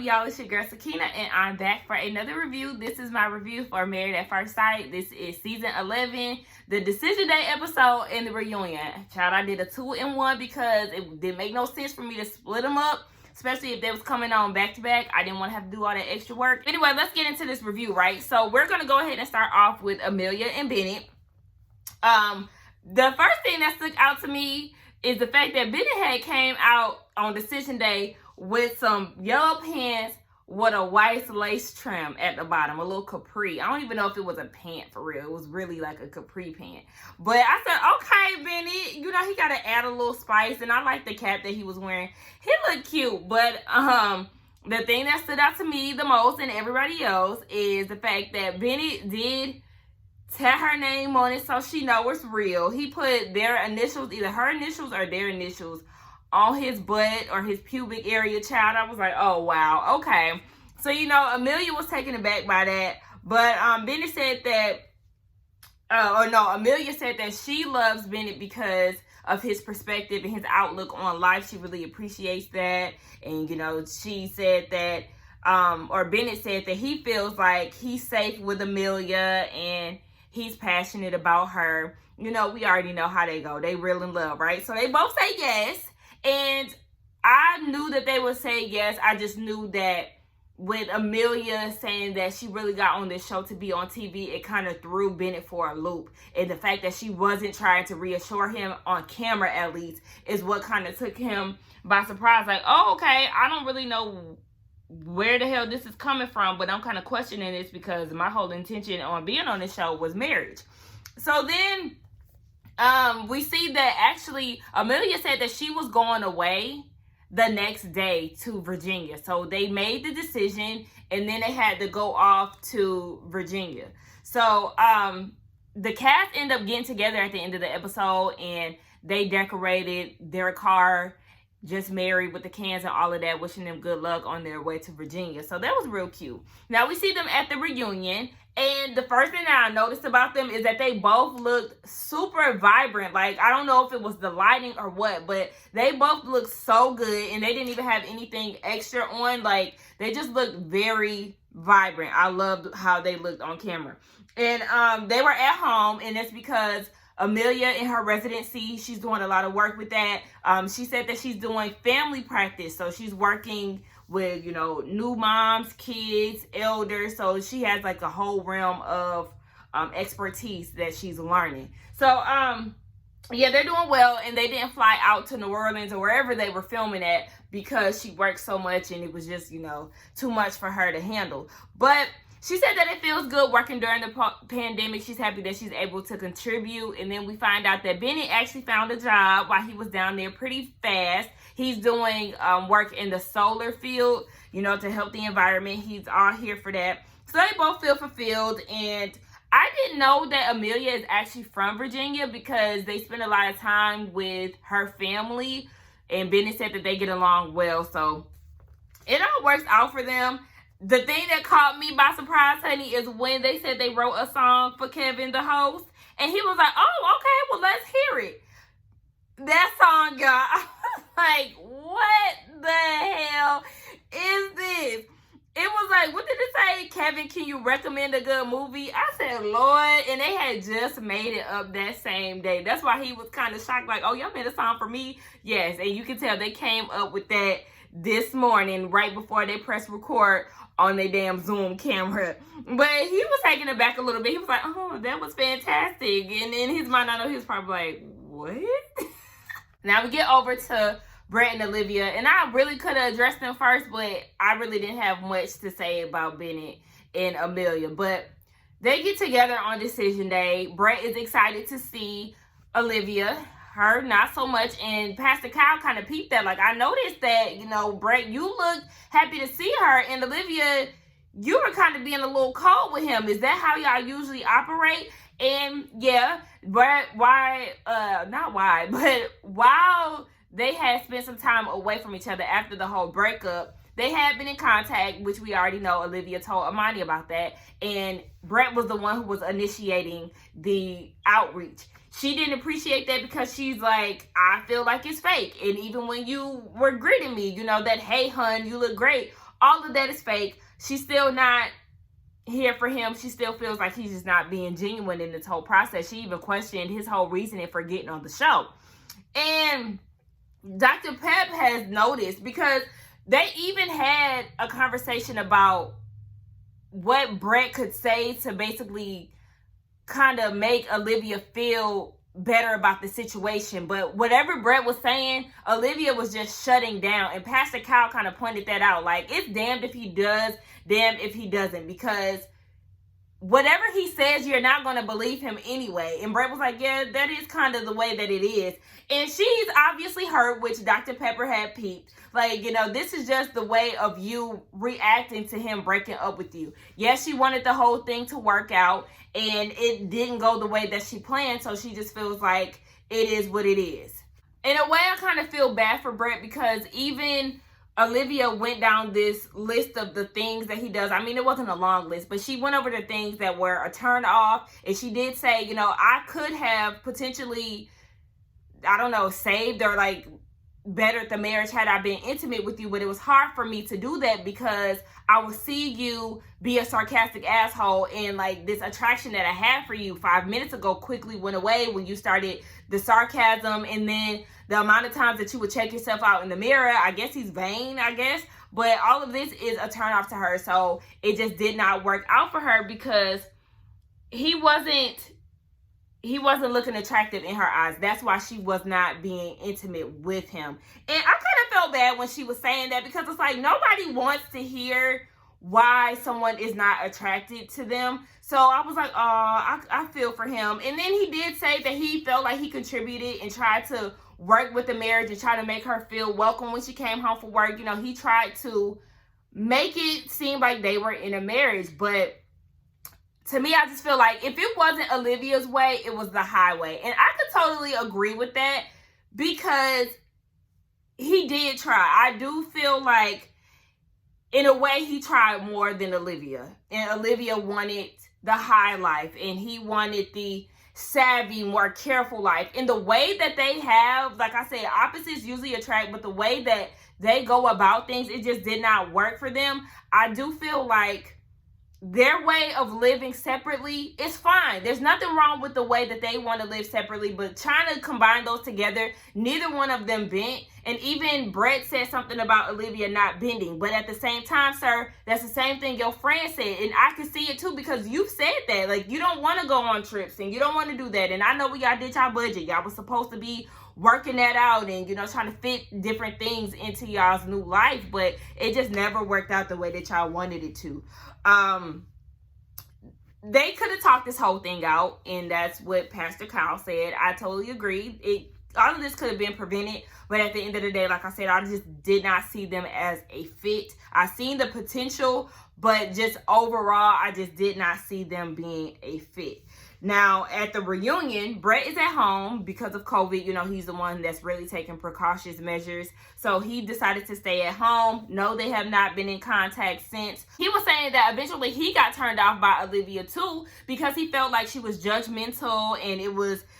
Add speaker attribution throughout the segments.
Speaker 1: y'all? It's your girl Sakina, and I'm back for another review. This is my review for Married at First Sight. This is season 11, the decision day episode and the reunion. Child, I did a 2-in-1 because it didn't make no sense for me to split them up, especially if they was coming on back to back. I didn't want to have to do all that extra work. Anyway, let's get into this review, right? So we're gonna go ahead and start off with Amelia and Benny. The first thing that stuck out to me is the fact that Benny had came out on decision day with some yellow pants with a white lace trim at the bottom, a little capri. I don't even know if it was a pant for real. It was really like a capri pant. But I said, okay, Benny, you know, he got to add a little spice. And I like the cap that he was wearing. He looked cute. But the thing that stood out to me the most and everybody else is the fact that Benny did tell her name on it so she know it's real. He put their initials, either her initials or their initials, on his butt or his pubic area, child. I was like, oh, wow, okay. So, you know, Amelia was taken aback by that. But Benny said that, Amelia said that she loves Benny because of his perspective and his outlook on life. She really appreciates that. And, you know, she said that, or Bennett said that he feels like he's safe with Amelia and he's passionate about her. You know, we already know how they go. They real in love, right? So they both say yes. And I knew that they would say yes. I just knew that with Amelia saying that she really got on this show to be on TV, it kind of threw Bennett for a loop. And the fact that she wasn't trying to reassure him on camera, at least, is what kind of took him by surprise. Like, oh, okay, I don't really know where the hell this is coming from, but I'm kind of questioning this because my whole intention on being on this show was marriage. So then we see that actually Amelia said that she was going away the next day to Virginia. So they made the decision and then they had to go off to Virginia. So the cast ended up getting together at the end of the episode and they decorated their car, just married, with the cans and all of that, wishing them good luck on their way to Virginia. So that was real cute. Now we see them at the reunion, and the first thing that I noticed about them is that they both looked super vibrant. Like, I don't know if it was the lighting or what, but they both looked so good, and they didn't even have anything extra on. Like, they just looked very vibrant. I loved how they looked on camera. And they were at home, and it's because Amelia, in her residency, she's doing a lot of work with that. She said that she's doing family practice. So she's working with, you know, new moms, kids, elders. So she has like a whole realm of expertise that she's learning. So, yeah, they're doing well. And they didn't fly out to New Orleans or wherever they were filming at because she worked so much and it was just, you know, too much for her to handle. But she said that it feels good working during the pandemic. She's happy that she's able to contribute. And then we find out that Benny actually found a job while he was down there pretty fast. He's doing work in the solar field, you know, to help the environment. He's all here for that. So they both feel fulfilled. And I didn't know that Amelia is actually from Virginia because they spend a lot of time with her family. And Benny said that they get along well. So it all works out for them. The thing that caught me by surprise, honey, is when they said they wrote a song for Kevin, the host. And he was like, oh, okay, well, let's hear it. That song, y'all, I was like, what the hell is this? It was like, what did it say? Kevin, can you recommend a good movie? I said, Lord. And they had just made it up that same day. That's why he was kind of shocked, like, oh, y'all made a song for me? Yes, and you can tell they came up with that this morning, right before they pressed record on their damn Zoom camera. But he was taking it back a little bit. He was like, oh, that was fantastic. And in his mind, I know he was probably like, what? Now we get over to Brett and Olivia. And I really could have addressed them first, but I really didn't have much to say about Bennett and Amelia. But they get together on decision day. Brett is excited to see Olivia. Her, not so much. And Pastor Kyle kind of peeped that. Like, I noticed that, you know, Brett, you looked happy to see her. And Olivia, you were kind of being a little cold with him. Is that how y'all usually operate? And yeah, but while they had spent some time away from each other after the whole breakup, they had been in contact, which we already know. Olivia told Amani about that. And Brett was the one who was initiating the outreach. She didn't appreciate that because she's like, I feel like it's fake. And even when you were greeting me, you know, that, hey, hun, you look great. all of that is fake. She's still not here for him. She still feels like he's just not being genuine in this whole process. She even questioned his whole reasoning for getting on the show. And Dr. Pep has noticed, because they even had a conversation about what Brett could say to basically kind of make Olivia feel better about the situation. But whatever Brett was saying, Olivia was just shutting down. And Pastor Kyle kind of pointed that out. Like, it's damned if he does, damned if he doesn't. Because whatever he says, you're not going to believe him anyway. And Brett was like, yeah, that is kind of the way that it is. And she's obviously hurt, which Dr. Pepper had peeped. Like, you know, this is just the way of you reacting to him breaking up with you. Yes, she wanted the whole thing to work out, and it didn't go the way that she planned, so she just feels like it is what it is. In a way, I kind of feel bad for Brett, because even Olivia went down this list of the things that he does. I mean, it wasn't a long list, but she went over the things that were a turn off, and she did say, you know, I could have potentially, I don't know, saved or like bettered the marriage had I been intimate with you, but it was hard for me to do that because I would see you be a sarcastic asshole, and like this attraction that I had for you 5 minutes ago quickly went away when you started the sarcasm, and then the amount of times that you would check yourself out in the mirror. I guess he's vain, I guess, but all of this is a turn off to her, so it just did not work out for her because he wasn't looking attractive in her eyes. That's why she was not being intimate with him. And I kind of felt bad when she was saying that, because it's like nobody wants to hear why someone is not attracted to them. So I was like, oh, I feel for him. And then he did say that he felt like he contributed and tried to work with the marriage and try to make her feel welcome when she came home from work. You know, he tried to make it seem like they were in a marriage, but to me, I just feel like if it wasn't Olivia's way, it was the highway. And I could totally agree with that, because he did try. I do feel like, in a way, he tried more than Olivia. And Olivia wanted the high life, and he wanted the savvy, more careful life. And the way that they have, like I said, opposites usually attract, but the way that they go about things, it just did not work for them. I do feel like their way of living separately is fine. There's nothing wrong with the way that they want to live separately, but trying to combine those together, neither one of them bent. And even Brett said something about Olivia not bending, but at the same time, sir, that's the same thing your friend said, and I can see it too, because you've said that, like, you don't want to go on trips and you don't want to do that. And I know we y'all did y'all budget, y'all was supposed to be working that out and, you know, trying to fit different things into y'all's new life, but it just never worked out the way that y'all wanted it to. They could have talked this whole thing out, and that's what Pastor Kyle said. I totally agree. All of this could have been prevented, but at the end of the day, like I said, I just did not see them as a fit. I seen the potential, but just overall, I just did not see them being a fit. Now, at the reunion, Brett is at home because of COVID. You know, he's the one that's really taking precautious measures. So he decided to stay at home. No, they have not been in contact since. He was saying that eventually he got turned off by Olivia too, because he felt like she was judgmental, and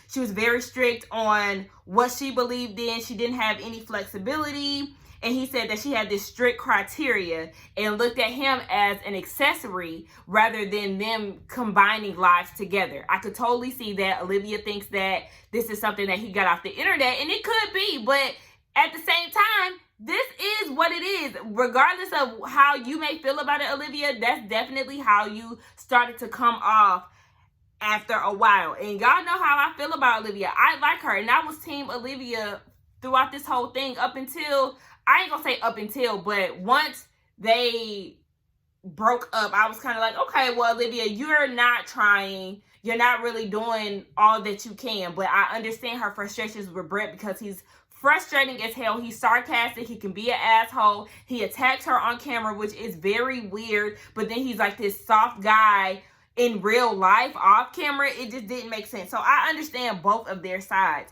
Speaker 1: she was very strict on what she believed in. She didn't have any flexibility. And he said that she had this strict criteria and looked at him as an accessory rather than them combining lives together. I could totally see that. Olivia thinks that this is something that he got off the internet, and it could be, but at the same time, this is what it is. Regardless of how you may feel about it, Olivia, that's definitely how you started to come off after a while. And y'all know how I feel about Olivia. I like her, and I was team Olivia throughout this whole thing up until, I ain't gonna say up until, but once they broke up, I was kind of like, okay, well, Olivia, you're not trying. You're not really doing all that you can. But I understand her frustrations with Brett, because he's frustrating as hell. He's sarcastic. He can be an asshole. He attacks her on camera, which is very weird. But then he's like this soft guy in real life, off camera. It just didn't make sense. So I understand both of their sides.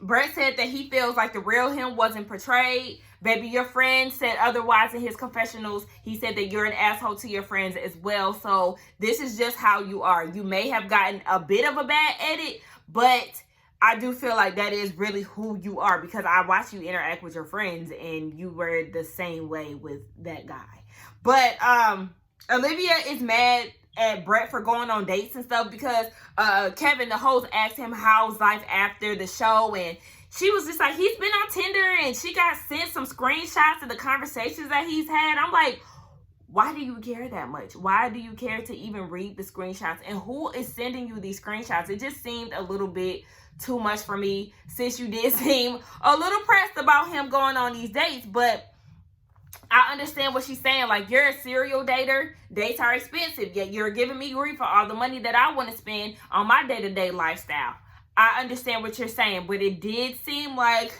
Speaker 1: Brett said that he feels like the real him wasn't portrayed. Baby, your friend said otherwise in his confessionals. He said that you're an asshole to your friends as well. So this is just how you are. You may have gotten a bit of a bad edit, but I do feel like that is really who you are, because I watch you interact with your friends and you were the same way with that guy. But Olivia is mad at Brett for going on dates and stuff, because Kevin, the host, asked him how's life after the show, and she was just like, he's been on Tinder, and she got sent some screenshots of the conversations that he's had. I'm like, why do you care that much? Why do you care to even read the screenshots? And who is sending you these screenshots? It just seemed a little bit too much for me, since you did seem a little pressed about him going on these dates. But I understand what she's saying. Like, you're a serial dater. Dates are expensive. Yet you're giving me grief for all the money that I want to spend on my day-to-day lifestyle. I understand what you're saying, but it did seem like,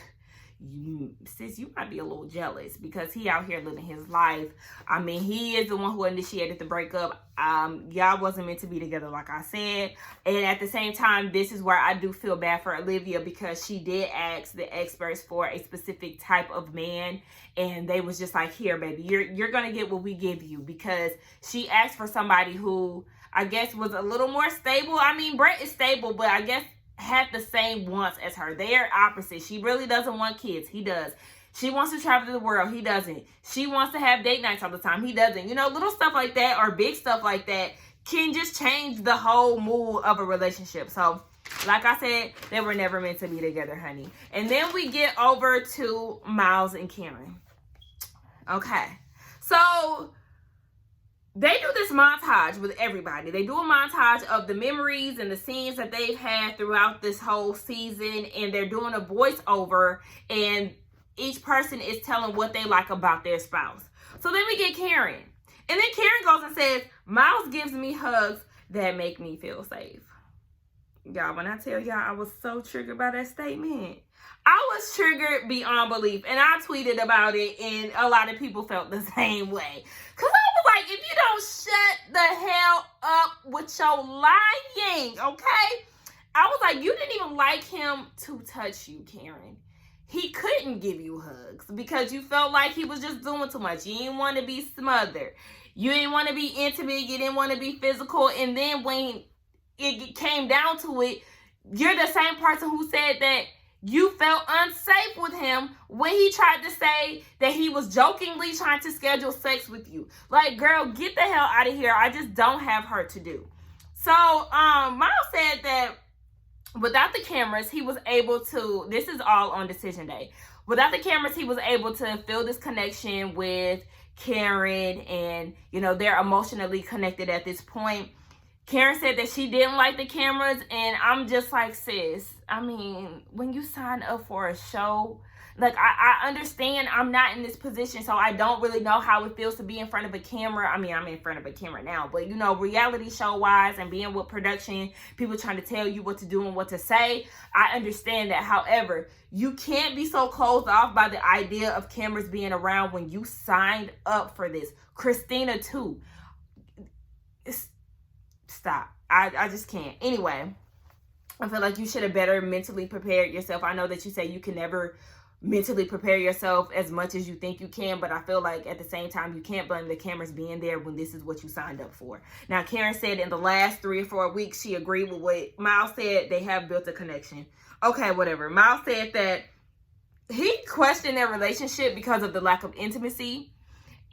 Speaker 1: sis, you might be a little jealous, because he out here living his life. I mean, he is the one who initiated the breakup. Y'all wasn't meant to be together, like I said. And at the same time, this is where I do feel bad for Olivia, because she did ask the experts for a specific type of man, and they was just like, here, baby, you're gonna get what we give you, because she asked for somebody who I guess was a little more stable. I mean, Brett is stable, but I guess had the same wants as her. They're opposite. She really doesn't want kids. He does. She wants to travel the world. He doesn't. She wants to have date nights all the time. He doesn't. You know, little stuff like that, or big stuff like that, can just change the whole mood of a relationship. So, like I said, they were never meant to be together, honey. And then we get over to Miles and Karen. Okay. So they do this montage with everybody. They do a montage of the memories and the scenes that they've had throughout this whole season. And they're doing a voiceover. And each person is telling what they like about their spouse. So then we get Karen. And then Karen goes and says, Miles gives me hugs that make me feel safe. Y'all, when I tell y'all I was so triggered by that statement, I was triggered beyond belief. And I tweeted about it, and a lot of people felt the same way. Because I was like, if you don't shut the hell up with your lying, okay? I was like, you didn't even like him to touch you, Karen. He couldn't give you hugs because you felt like he was just doing too much. You didn't want to be smothered. You didn't want to be intimate. You didn't want to be physical. And then when it came down to it, you're the same person who said that you felt unsafe with him when he tried to say that he was jokingly trying to schedule sex with you. Like, girl, get the hell out of here. I just don't have her to do. So, Miles said that without the cameras, he was able to, this is all on decision day. Without the cameras, he was able to feel this connection with Karen, and, you know, they're emotionally connected at this point. Karen said that she didn't like the cameras, and I'm just like, sis, I mean, when you sign up for a show, like, I understand I'm not in this position, so I don't really know how it feels to be in front of a camera. I mean, I'm in front of a camera now, but, you know, reality show-wise and being with production, people trying to tell you what to do and what to say, I understand that. However, you can't be so closed off by the idea of cameras being around when you signed up for this. Christina, too. Stop. I just can't. Anyway, I feel like you should have better mentally prepared yourself. I know that you say you can never mentally prepare yourself as much as you think you can, but I feel like at the same time, you can't blame the cameras being there when this is what you signed up for. Now, Karen said in the last 3 or 4 weeks, she agreed with what Miles said. They have built a connection. Okay, whatever. Miles said that he questioned their relationship because of the lack of intimacy,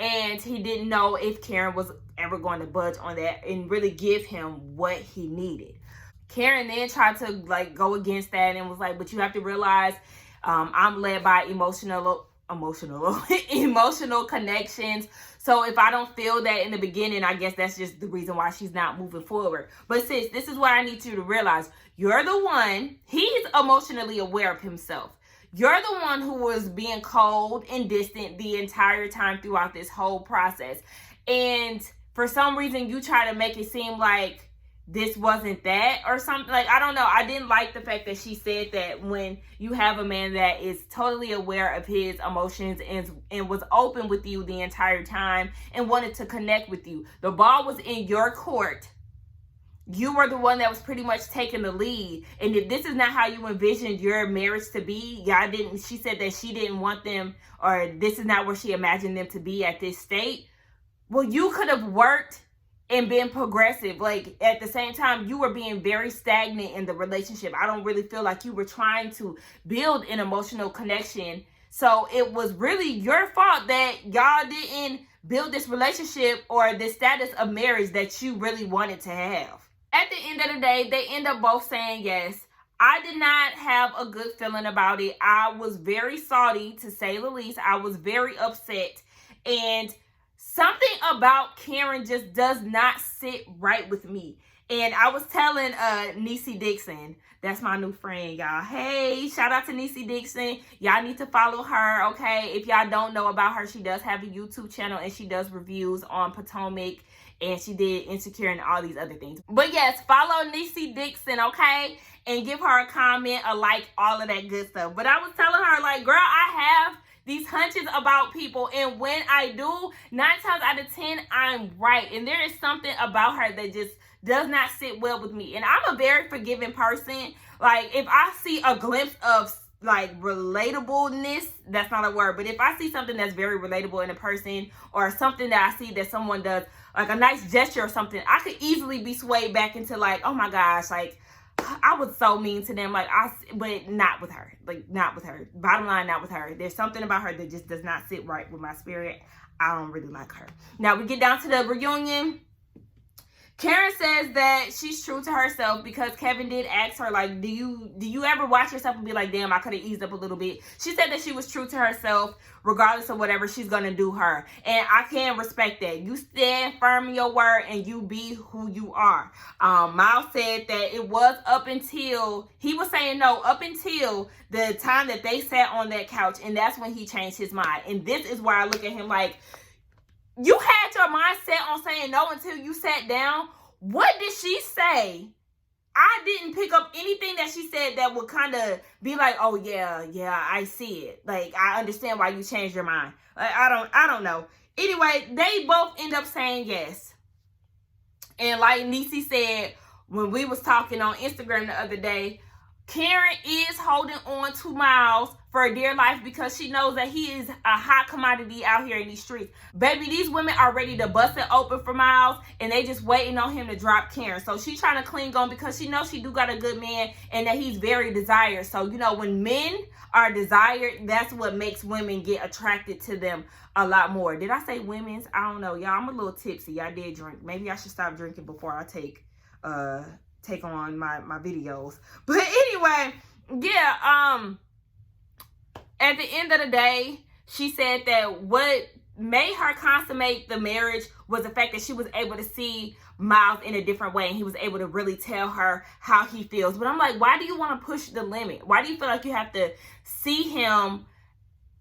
Speaker 1: and he didn't know if Karen was ever going to budge on that and really give him what he needed. Karen then tried to, like, go against that and was like, but you have to realize I'm led by emotional connections. So if I don't feel that in the beginning, I guess that's just the reason why she's not moving forward. But sis, this is what I need you to realize. You're the one, he's emotionally aware of himself. You're the one who was being cold and distant the entire time throughout this whole process. And for some reason, you try to make it seem like this wasn't that or something. Like, I don't know. I didn't like the fact that she said that when you have a man that is totally aware of his emotions and was open with you the entire time and wanted to connect with you. The ball was in your court. You were the one that was pretty much taking the lead. And if this is not how you envisioned your marriage to be, she said that she didn't want them, or this is not where she imagined them to be at this state. Well, you could have worked and being progressive. Like, at the same time, you were being very stagnant in the relationship. I don't really feel like you were trying to build an emotional connection. So it was really your fault that y'all didn't build this relationship or the status of marriage that you really wanted to have. At the end of the day, they end up both saying yes. I did not have a good feeling about it. I was very salty, to say the least. I was very upset. And something about Karen just does not sit right with me. And I was telling Niecy Dixon, that's my new friend, y'all. Hey, shout out to Niecy Dixon. Y'all need to follow her, okay? If y'all don't know about her, she does have a YouTube channel and she does reviews on Potomac. And she did Insecure and all these other things. But yes, follow Niecy Dixon, okay? And give her a comment, a like, all of that good stuff. But I was telling her, like, girl, I have these hunches about people. And when I do, 9 times out of 10, I'm right. And there is something about her that just does not sit well with me. And I'm a very forgiving person. Like, if I see a glimpse of like relatableness, that's not a word, but if I see something that's very relatable in a person, or something that I see that someone does, like a nice gesture or something, I could easily be swayed back into like, oh my gosh, like I was so mean to them, but not with her. Like, not with her. Bottom line, not with her. There's something about her that just does not sit right with my spirit. I don't really like her. Now we get down to the reunion. Karen says that she's true to herself because Kevin did ask her, like, do you ever watch yourself and be like, damn, I could have eased up a little bit? She said that she was true to herself regardless of whatever she's going to do her. And I can respect that. You stand firm in your word and you be who you are. Miles said that it was up until, he was saying no, up until the time that they sat on that couch. And that's when he changed his mind. And this is why I look at him like, you had your mind set on saying no until you sat down. What did she say? I didn't pick up anything that she said that would kind of be like, oh yeah, I see it. Like, I understand why you changed your mind. I don't know. Anyway, they both end up saying yes. And like Niecy said, when we was talking on Instagram the other day, Karen is holding on to Miles for dear life because she knows that he is a hot commodity out here in these streets. Baby, these women are ready to bust it open for Miles, and they just waiting on him to drop Karen. So she's trying to cling on because she knows she do got a good man and that he's very desired. So, you know, when men are desired, that's what makes women get attracted to them a lot more. Did I say women's? I don't know, y'all. I'm a little tipsy. I did drink. Maybe I should stop drinking before I take on my videos. But anyway, yeah, at the end of the day, she said that what made her consummate the marriage was the fact that she was able to see Miles in a different way, and he was able to really tell her how he feels. But I'm like, why do you want to push the limit? Why do you feel like you have to see him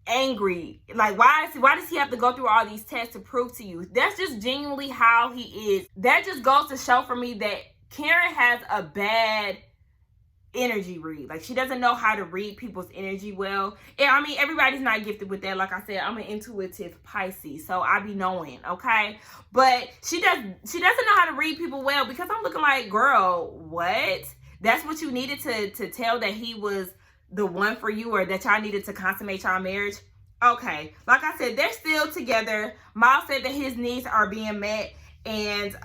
Speaker 1: angry? Like, why does he have to go through all these tests to prove to you? That's just genuinely how he is. That just goes to show for me that Karen has a bad energy read. Like, she doesn't know how to read people's energy well. And I mean, everybody's not gifted with that. Like I said, I'm an intuitive Pisces, so I be knowing, okay? But she doesn't know how to read people well, because I'm looking like, girl, what? That's what you needed to tell that he was the one for you, or that y'all needed to consummate y'all marriage? Okay, like I said, they're still together. Miles said that his needs are being met, and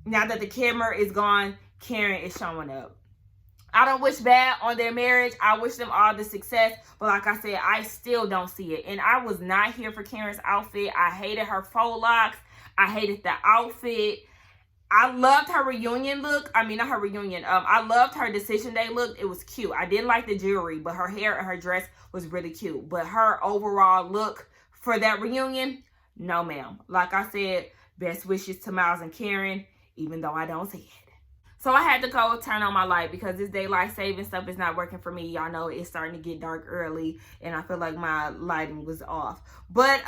Speaker 1: now that the camera is gone, Karen is showing up. I don't wish bad on their marriage. I wish them all the success. But like I said, I still don't see it. And I was not here for Karen's outfit. I hated her faux locks. I hated the outfit. I loved her reunion look. I mean, not her reunion. I loved her decision day look. It was cute. I didn't like the jewelry, but her hair and her dress was really cute. But her overall look for that reunion, no ma'am. Like I said, best wishes to Miles and Karen, even though I don't see it. So I had to go turn on my light because this daylight saving stuff is not working for me. Y'all know it's starting to get dark early, and I feel like my lighting was off. But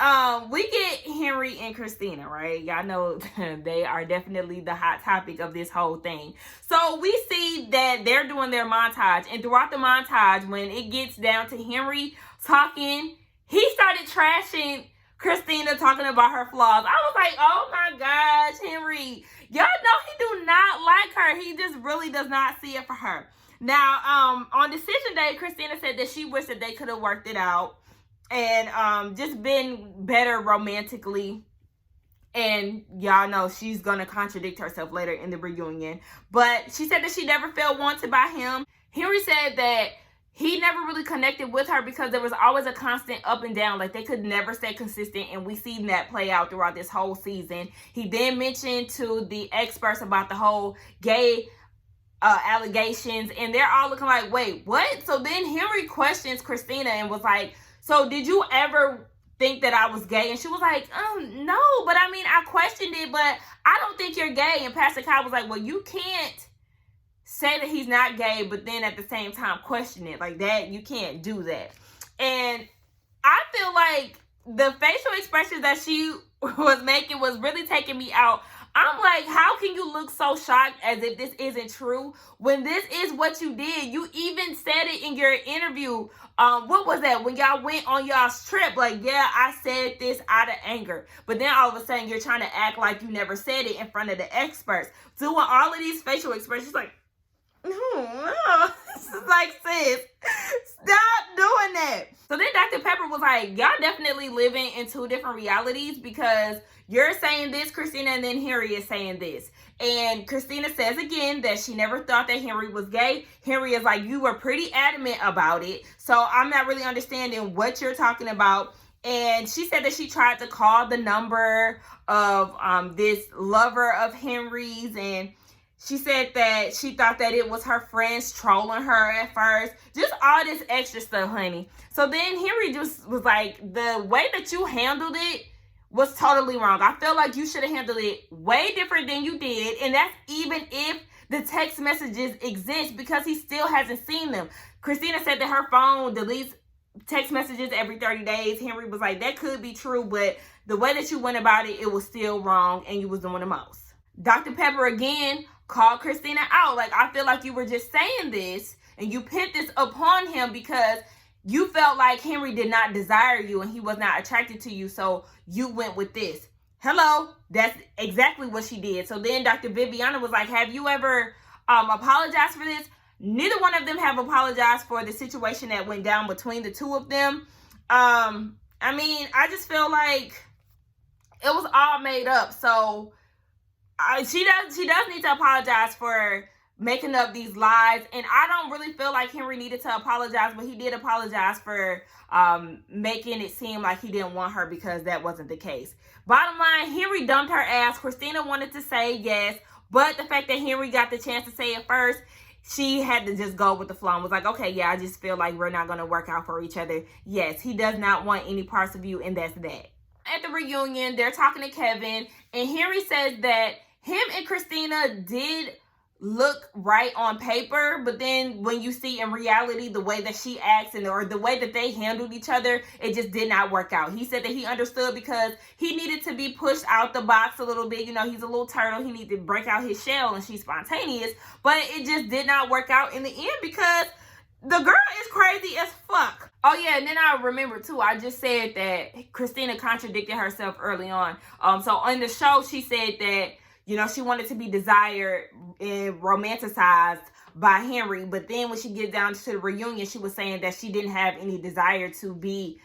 Speaker 1: we get Henry and Christina, right? Y'all know they are definitely the hot topic of this whole thing. So we see that they're doing their montage, and throughout the montage, when it gets down to Henry talking, he started trashing Christina, talking about her flaws. I was like, oh my gosh, Henry, y'all know he do not like her. He just really does not see it for her. Now, on decision day, Christina said that she wished that they could have worked it out and just been better romantically. And y'all know she's going to contradict herself later in the reunion. But she said that she never felt wanted by him. Henry said that he never really connected with her because there was always a constant up and down. Like, they could never stay consistent, and we seen that play out throughout this whole season. He then mentioned to the experts about the whole gay allegations, and they're all looking like, wait, what? So then Henry questions Christina and was like, so did you ever think that I was gay? And she was like, no, but I mean, I questioned it, but I don't think you're gay. And Pastor Kyle was like, well, you can't say that he's not gay, but then at the same time question it like that. You can't do that. And I feel like the facial expressions that she was making was really taking me out. I'm like, how can you look so shocked as if this isn't true when this is what you did? You even said it in your interview. What was that? When y'all went on y'all's trip, like, yeah, I said this out of anger. But then all of a sudden you're trying to act like you never said it in front of the experts. Doing all of these facial expressions like, no. It's like, sis, stop doing that. So then Dr. Pepper was like, y'all definitely living in two different realities because you're saying this, Christina, and then Henry is saying this. And Christina says again that she never thought that Henry was gay. Henry is like, you were pretty adamant about it, so I'm not really understanding what you're talking about. And she said that she tried to call the number of this lover of Henry's, and she said that she thought that it was her friends trolling her at first. Just all this extra stuff, honey. So then Henry just was like, the way that you handled it was totally wrong. I feel like you should have handled it way different than you did. And that's even if the text messages exist, because he still hasn't seen them. Christina said that her phone deletes text messages every 30 days. Henry was like, that could be true, but the way that you went about it, it was still wrong and you was doing the most. Dr. Pepper again called Christina out. Like, I feel like you were just saying this and you put this upon him because you felt like Henry did not desire you and he was not attracted to you, so you went with this. Hello, that's exactly what she did. So then Dr. Viviana was like, have you ever apologized for this? Neither one of them have apologized for the situation that went down between the two of them. I mean, I just feel like it was all made up. So she does need to apologize for making up these lies, and I don't really feel like Henry needed to apologize, but he did apologize for making it seem like he didn't want her, because that wasn't the case. Bottom line, Henry dumped her ass. Christina wanted to say yes, but the fact that Henry got the chance to say it first, she had to just go with the flow and was like, okay, yeah, I just feel like we're not going to work out for each other. Yes, he does not want any parts of you, and that's that. At the reunion, they're talking to Kevin, and Henry says that him and Christina did look right on paper, but then when you see in reality the way that she acts or the way that they handled each other, it just did not work out. He said that he understood because he needed to be pushed out the box a little bit. You know, he's a little turtle. He needed to break out his shell, and she's spontaneous, but it just did not work out in the end because the girl is crazy as fuck. Oh yeah, and then I remember too, I just said that Christina contradicted herself early on. So on the show, she said that, you know, she wanted to be desired and romanticized by Henry. But then when she gets down to the reunion, she was saying that she didn't have any desire to be,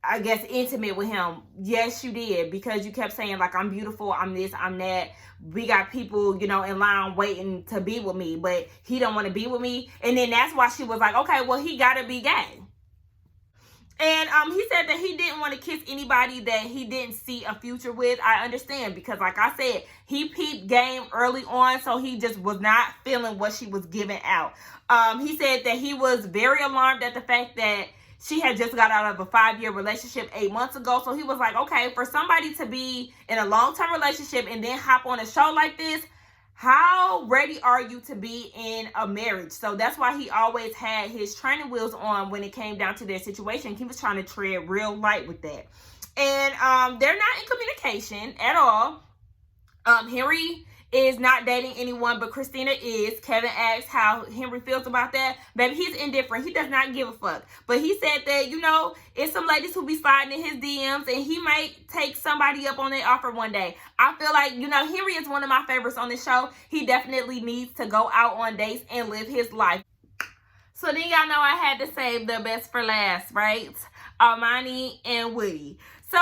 Speaker 1: I guess, intimate with him. Yes, you did, because you kept saying, like, I'm beautiful, I'm this, I'm that. We got people, you know, in line waiting to be with me, but he don't want to be with me. And then that's why she was like, okay, well, he got to be gay. And he said that he didn't want to kiss anybody that he didn't see a future with. I understand, because like I said, he peeped game early on, so he just was not feeling what she was giving out. He said that he was very alarmed at the fact that she had just got out of a 5-year relationship 8 months ago. So he was like, okay, for somebody to be in a long-term relationship and then hop on a show like this, how ready are you to be in a marriage? So that's why he always had his training wheels on when it came down to their situation. He was trying to tread real light with that. And they're not in communication at all. Henry is not dating anyone, but Christina is. Kevin asked how Henry feels about that. Baby, he's indifferent. He does not give a fuck. But he said that, you know, it's some ladies who be sliding in his DMs, and he might take somebody up on their offer one day. I feel like, you know, Henry is one of my favorites on the show. He definitely needs to go out on dates and live his life. So then y'all know I had to save the best for last, right? Armani and Woody. So,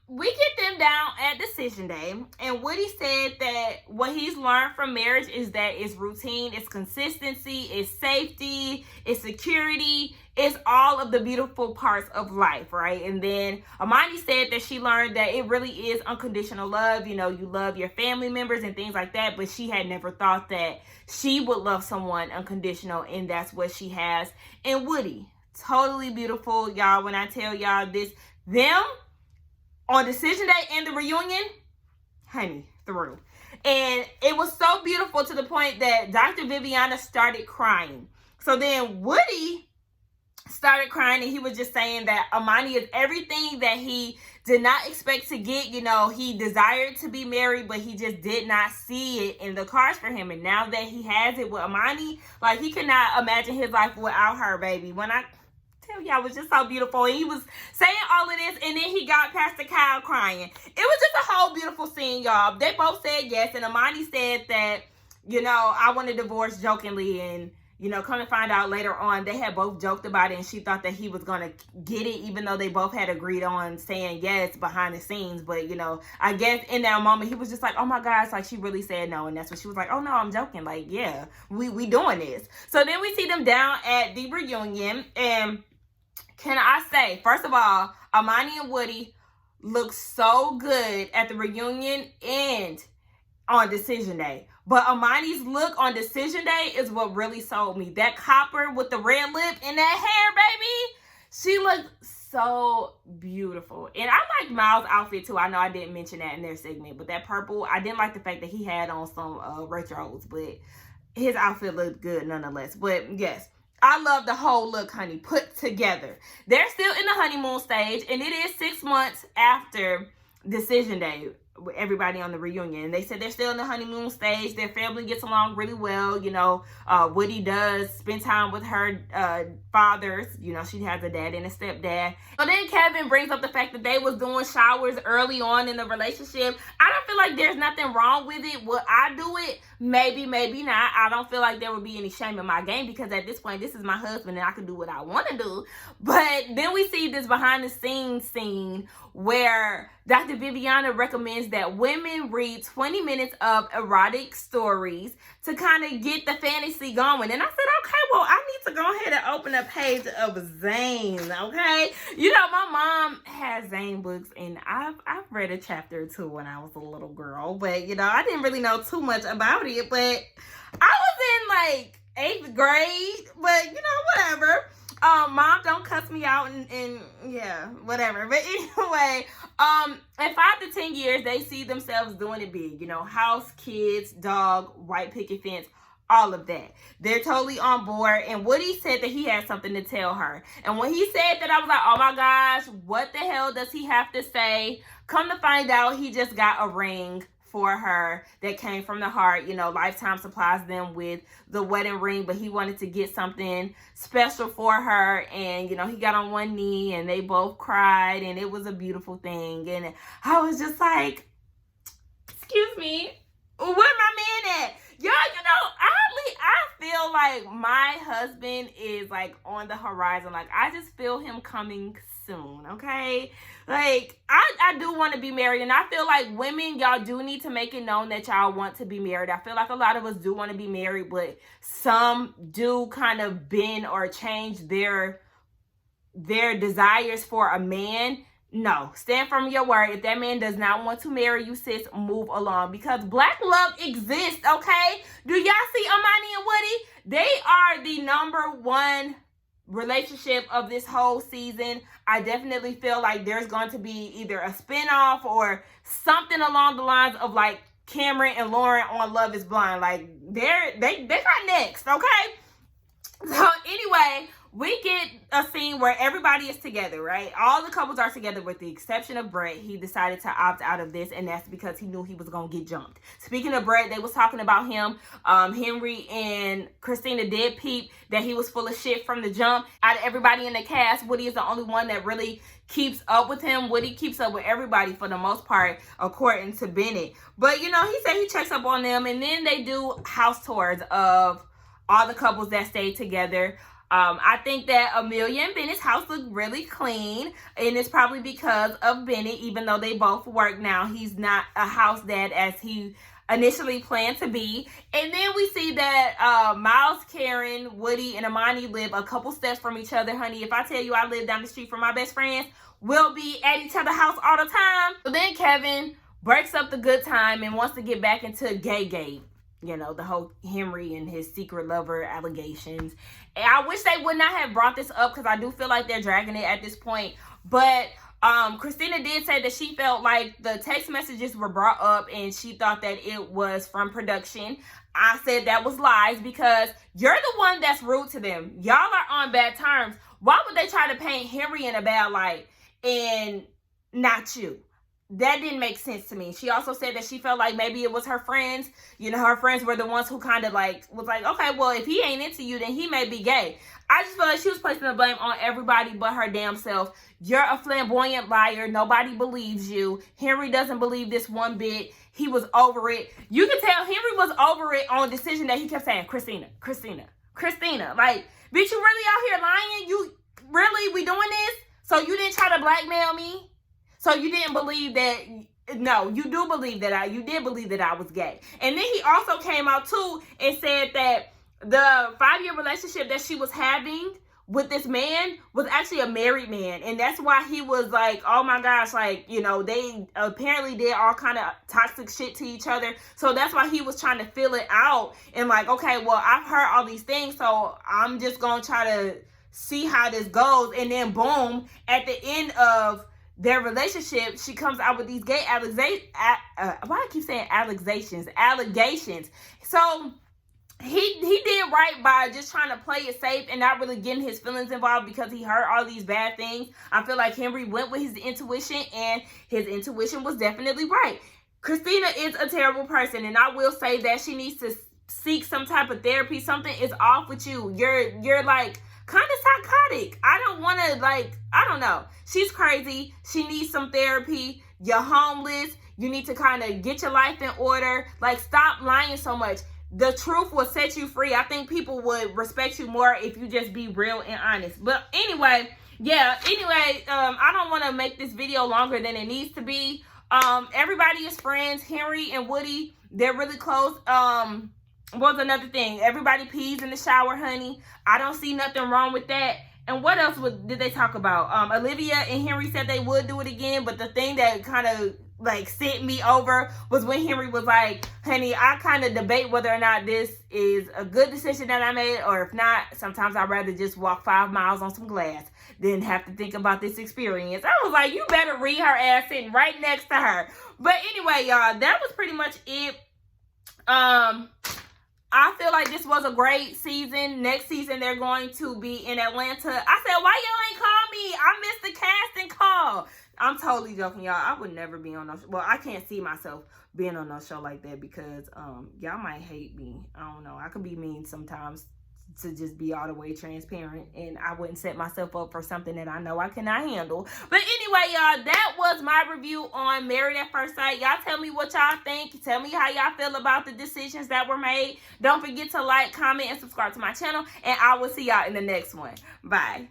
Speaker 1: we get them down at decision day, and Woody said that what he's learned from marriage is that it's routine, it's consistency, it's safety, it's security, it's all of the beautiful parts of life, right? And then Amani said that she learned that it really is unconditional love. You know, you love your family members and things like that, but she had never thought that she would love someone unconditional, and that's what she has in Woody. Totally beautiful, y'all. When I tell y'all this, them on decision day and the reunion, honey, through. And it was so beautiful to the point that Dr. Viviana started crying. So then Woody started crying, and he was just saying that Amani is everything that he did not expect to get. You know, he desired to be married, but he just did not see it in the cards for him. And now that he has it with Amani, like, he could not imagine his life without her, baby. When I tell y'all, it was just so beautiful. And he was saying all of this, and then he got Pastor Kyle crying. It was just a whole beautiful scene, y'all. They both said yes, and Amani said that, you know, I want a divorce jokingly, and you know, come to find out later on, they had both joked about it, and she thought that he was going to get it, even though they both had agreed on saying yes behind the scenes. But, you know, I guess in that moment, he was just like, oh my gosh, like, she really said no. And that's when she was like, oh no, I'm joking. Like, yeah, we doing this. So then we see them down at the reunion. And can I say, first of all, Amani and Woody look so good at the reunion and on decision day. But Amani's look on decision day is what really sold me. That copper with the red lip and that hair, baby. She looked so beautiful. And I liked Miles' outfit too. I know I didn't mention that in their segment. But that purple, I didn't like the fact that he had on some retros. But his outfit looked good nonetheless. But yes, I love the whole look, honey, put together. They're still in the honeymoon stage. And it is 6 months after decision day with everybody on the reunion. And they said they're still in the honeymoon stage. Their family gets along really well. You know, Woody does spend time with her fathers. You know, she has a dad and a stepdad. So then Kevin brings up the fact that they was doing showers early on in the relationship. I don't feel like there's nothing wrong with it. Will I do it? Maybe, maybe not. I don't feel like there would be any shame in my game, because at this point, this is my husband and I can do what I want to do. But then we see this behind the scenes scene where Dr. Viviana recommends that women read 20 minutes of erotic stories to kind of get the fantasy going. And I said, okay, well, I need to go ahead and open a page of Zane, okay? You know, my mom has Zane books, and I've read a chapter or two when I was a little girl. But, you know, I didn't really know too much about it. But I was in, like, 8th grade. But, you know, whatever. Mom, don't cuss me out and yeah, whatever. But anyway, in 5 to 10 years, they see themselves doing it big. You know, house, kids, dog, white picket fence, all of that. They're totally on board. And Woody said that he had something to tell her. And when he said that, I was like, oh my gosh, what the hell does he have to say? Come to find out, he just got a ring for her that came from the heart. You know, Lifetime supplies them with the wedding ring, but he wanted to get something special for her. And, you know, he got on one knee and they both cried, and it was a beautiful thing. And I was just like, excuse me, where my man at? Y'all, you know, I feel like my husband is like on the horizon. Like, I just feel him coming soon, okay? Like, I do want to be married, and I feel like women, y'all do need to make it known that y'all want to be married. I feel like a lot of us do want to be married, but some do kind of bend or change their desires for a man. No, stand firm on your word. If that man does not want to marry you, sis, move along, because black love exists, okay? Do y'all see Amani and Woody? They are the #1 relationship of this whole season. I definitely feel like there's going to be either a spinoff or something along the lines of like Cameron and Lauren on Love is Blind. Like, they got next, okay? So anyway, we get a scene where everybody is together, right? All the couples are together with the exception of Brett. He decided to opt out of this, and that's because he knew he was going to get jumped. Speaking of Brett, they was talking about him. Henry and Christina did peep that he was full of shit from the jump. Out of everybody in the cast, Woody is the only one that really keeps up with him. Woody keeps up with everybody for the most part, according to Bennett. But, you know, he said he checks up on them, and then they do house tours of all the couples that stayed together. I think that Amelia and Benny's house look really clean, and it's probably because of Benny, even though they both work now. He's not a house dad as he initially planned to be. And then we see that Miles, Karen, Woody, and Amani live a couple steps from each other. Honey, if I tell you I live down the street from my best friends, we'll be at each other's house all the time. So then Kevin breaks up the good time and wants to get back into gay. You know, the whole Henry and his secret lover allegations. And I wish they would not have brought this up, because I do feel like they're dragging it at this point. But Christina did say that she felt like the text messages were brought up and she thought that it was from production. I said that was lies, because you're the one that's rude to them. Y'all are on bad terms. Why would they try to paint Henry in a bad light and not you? That didn't make sense to me. She also said that she felt like maybe it was her friends. You know, her friends were the ones who kind of like was like, okay, well, if he ain't into you, then he may be gay. I just feel like she was placing the blame on everybody but her damn self. You're a flamboyant liar. Nobody believes you. Henry doesn't believe this one bit. He was over it. You can tell Henry was over it on a decision that he kept saying, Christina. Like, bitch, you really out here lying? You really, we doing this? So you didn't try to blackmail me? So you didn't believe that? No, you do believe that you did believe that I was gay. And then he also came out too and said that the 5-year relationship that she was having with this man was actually a married man. And that's why he was like, oh my gosh, like, you know, they apparently did all kind of toxic shit to each other. So that's why he was trying to fill it out and like, okay, well, I've heard all these things, so I'm just going to try to see how this goes. And then boom, at the end of their relationship, she comes out with these gay allegations. So he did right by just trying to play it safe and not really getting his feelings involved, because he heard all these bad things. I feel like Henry went with his intuition, and his intuition was definitely right. Christina is a terrible person, and I will say that she needs to seek some type of therapy. Something is off with you. You're like kind of psychotic. I don't want to, like, I don't know. She's crazy. She needs some therapy. You're homeless. You need to kind of get your life in order. Like, stop lying so much. The truth will set you free. I think people would respect you more if you just be real and honest. But anyway, I don't want to make this video longer than it needs to be. Everybody is friends. Henry and Woody, they're really close. What's another thing? Everybody pees in the shower, honey. I don't see nothing wrong with that. And what else did they talk about? Olivia and Henry said they would do it again, but the thing that kind of like sent me over was when Henry was like, honey, I kind of debate whether or not this is a good decision that I made, or if not, sometimes I'd rather just walk 5 miles on some glass than have to think about this experience. I was like, you better read her ass sitting right next to her. But anyway, y'all, that was pretty much it. I feel like this was a great season. Next season, they're going to be in Atlanta. I said, why y'all ain't call me? I missed the casting call. I'm totally joking, y'all. I would never be on no show. Well, I can't see myself being on no show like that, because y'all might hate me. I don't know. I could be mean sometimes, to just be all the way transparent, and I wouldn't set myself up for something that I know I cannot handle. But anyway, y'all, that was my review on Married at First Sight. Y'all tell me what y'all think. Tell me how y'all feel about the decisions that were made. Don't forget to like, comment, and subscribe to my channel, and I will see y'all in the next one. Bye.